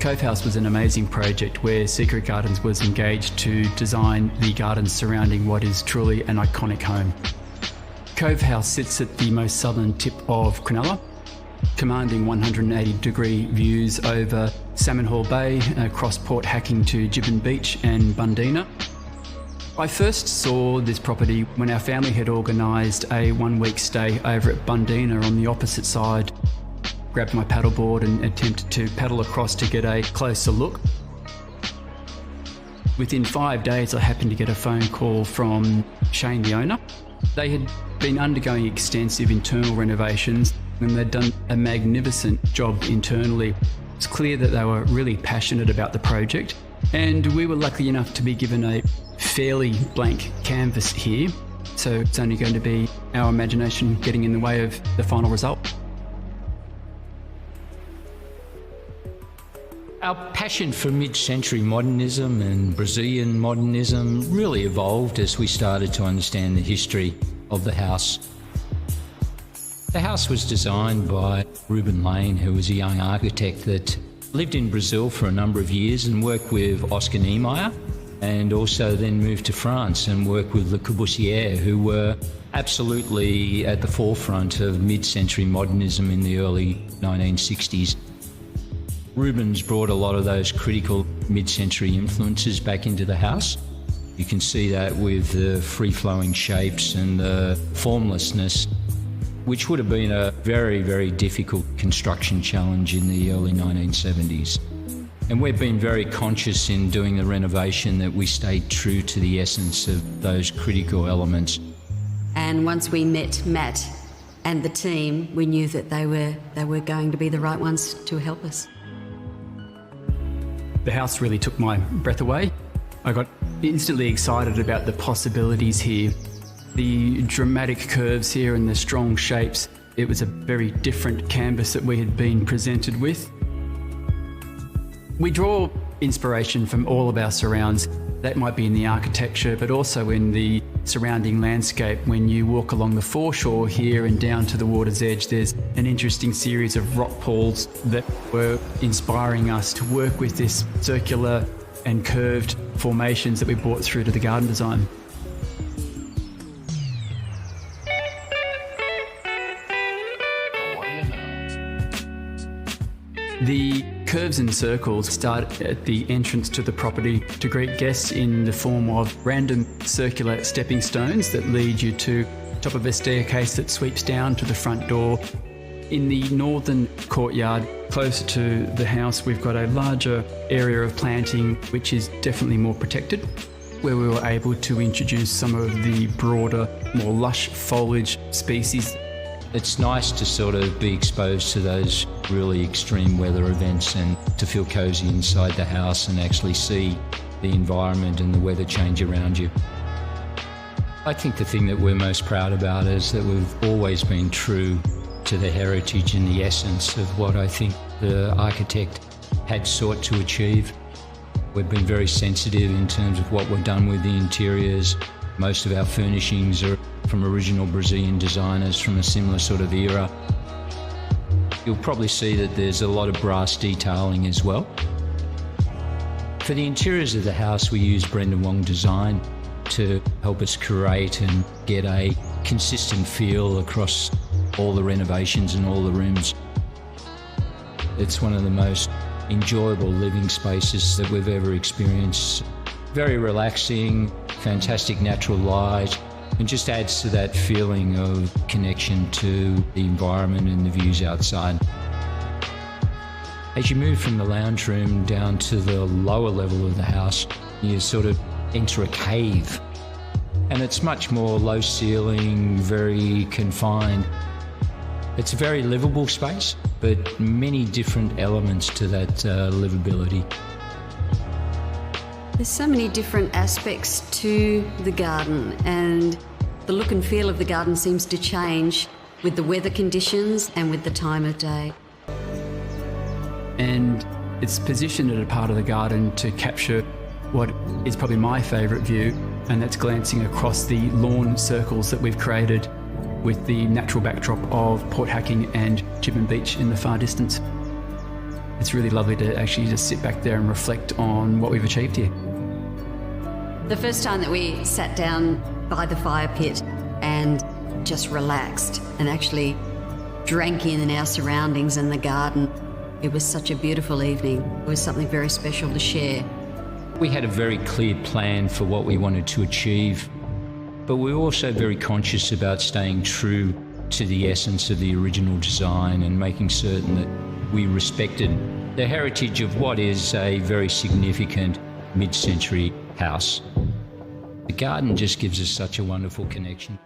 Cove House was an amazing project where Secret Gardens was engaged to design the gardens surrounding what is truly an iconic home. Cove House sits at the most southern tip of Cronulla, commanding 180-degree views over Salmon Hall Bay, across Port Hacking to Gibbon Beach and Bundeena. I first saw this property when our family had organised a one-week stay over at Bundeena on the opposite side. Grabbed my paddleboard and attempted to paddle across to get a closer look. Within 5 days, I happened to get a phone call from Shane, the owner. They had been undergoing extensive internal renovations and they'd done a magnificent job internally. It's clear that they were really passionate about the project, and we were lucky enough to be given a fairly blank canvas here, so it's only going to be our imagination getting in the way of the final result. Our passion for mid-century modernism and Brazilian modernism really evolved as we started to understand the history of the house. The house was designed by Ruben Lane, who was a young architect that lived in Brazil for a number of years and worked with Oscar Niemeyer, and also then moved to France and worked with Le Corbusier, who were absolutely at the forefront of mid-century modernism in the early 1960s. Rubens brought a lot of those critical mid-century influences back into the house. You can see that with the free-flowing shapes and the formlessness, which would have been a very, very difficult construction challenge in the early 1970s. And we've been very conscious in doing the renovation that we stayed true to the essence of those critical elements. And once we met Matt and the team, we knew that they were going to be the right ones to help us. The house really took my breath away. I got instantly excited about the possibilities here. The dramatic curves here and the strong shapes. It was a very different canvas that we had been presented with. We draw inspiration from all of our surrounds. That might be in the architecture, but also in the surrounding landscape. When you walk along the foreshore here and down to the water's edge, there's an interesting series of rock pools that were inspiring us to work with this circular and curved formations that we brought through to the garden design. The curves and circles start at the entrance to the property to greet guests in the form of random circular stepping stones that lead you to the top of a staircase that sweeps down to the front door. In the northern courtyard, closer to the house, we've got a larger area of planting which is definitely more protected, where we were able to introduce some of the broader, more lush foliage species. It's nice to sort of be exposed to those really extreme weather events and to feel cosy inside the house and actually see the environment and the weather change around you. I think the thing that we're most proud about is that we've always been true to the heritage and the essence of what I think the architect had sought to achieve. We've been very sensitive in terms of what we've done with the interiors. Most of our furnishings are from original Brazilian designers from a similar sort of era. You'll probably see that there's a lot of brass detailing as well. For the interiors of the house, we use Brendan Wong Design to help us create and get a consistent feel across all the renovations and all the rooms. It's one of the most enjoyable living spaces that we've ever experienced. Very relaxing, fantastic natural light, and just adds to that feeling of connection to the environment and the views outside. As you move from the lounge room down to the lower level of the house, you sort of enter a cave. And it's much more low ceiling, very confined. It's a very livable space, but many different elements to that livability. There's so many different aspects to the garden, and the look and feel of the garden seems to change with the weather conditions and with the time of day. And it's positioned at a part of the garden to capture what is probably my favourite view, and that's glancing across the lawn circles that we've created with the natural backdrop of Port Hacking and Gibbon Beach in the far distance. it's really lovely to actually just sit back there and reflect on what we've achieved here. The first time that we sat down by the fire pit and just relaxed and actually drank in our surroundings and the garden, it was such a beautiful evening. It was something very special to share. We had a very clear plan for what we wanted to achieve, but we were also very conscious about staying true to the essence of the original design and making certain that we respected the heritage of what is a very significant mid-century house. The garden just gives us such a wonderful connection.